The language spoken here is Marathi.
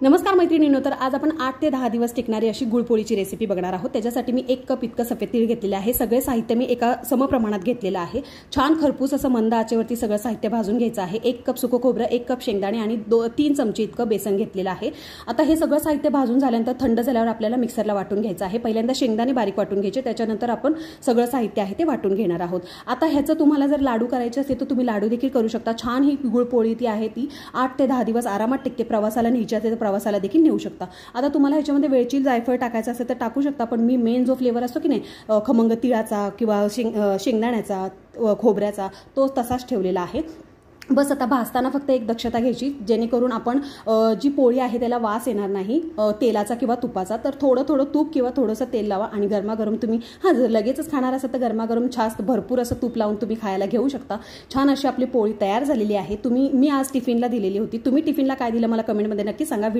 नमस्कार मैत्रिणींनो, तर आज आपण 8 ते 10 दिवस टिकणारी अशी गुळपोळीची रेसिपी बघणार आहोत। त्याच्यासाठी मी 1 कप इतकं सफेद तीळ घेतलेले आहे। सगळे साहित्य मी एका समप्रमाणात घेतलेलं आहे। छान खरपूस असं मंद आचेवरती सगळं साहित्य भाजून घ्यायचं आहे। 1 कप सुकं खोबरं, 1 कप शेंगदाणे आणि 3 चमचे इतकं बेसन घेतलेलं आहे। आता हे सगळं साहित्य भाजून झाल्यानंतर थंड झाल्यावर आपल्याला मिक्सरला वाटून घ्यायचं आहे। पहिल्यांदा शेंगदाणे बारीक वाटून घ्यायचे, त्याच्यानंतर आपण सगळं साहित्य आहे ते वाटून घेणार आहोत। आता ह्याचं तुम्हाला जर लाडू करायचे असेल तर तुम्ही लाडू देखील करू शकता। छान ही गुळपोळी ती आहे ती 8 ते 10 दिवस आरामात टिकते। प्रवासाला न्यायची असेल तर प्रवासाला देखील नेऊ शकता। आता तुम्हाला ह्याच्यामध्ये वेलची जायफळ टाकायचं असेल तर टाकू शकता, पण मी मेन जो फ्लेवर असतो की नाही खमंग तिळाचा किंवा शेंगदाण्याचा खोबऱ्याचा तो तसाच ठेवलेला आहे। बस आता भाजताना फक्त एक दक्षता घ्यायची, जेणेकरून आपण जी पोळी आहे त्याला वास येणार नाही तेलाचा किंवा तुपाचा। तर थोडं तूप किंवा थोडंसं तेल लावा आणि गरमागरम तुम्ही जर लगेचच खाणार असाल तर गरमागरम छान भरपूर असं तूप लावून तुम्ही खायला घेऊ शकता। छान अशी आपली पोळी तयार झालेली आहे। मी आज टिफिनला दिलेली होती। तुम्ही टिफिनला काय दिलं मला कमेंटमध्ये नक्की सांगा।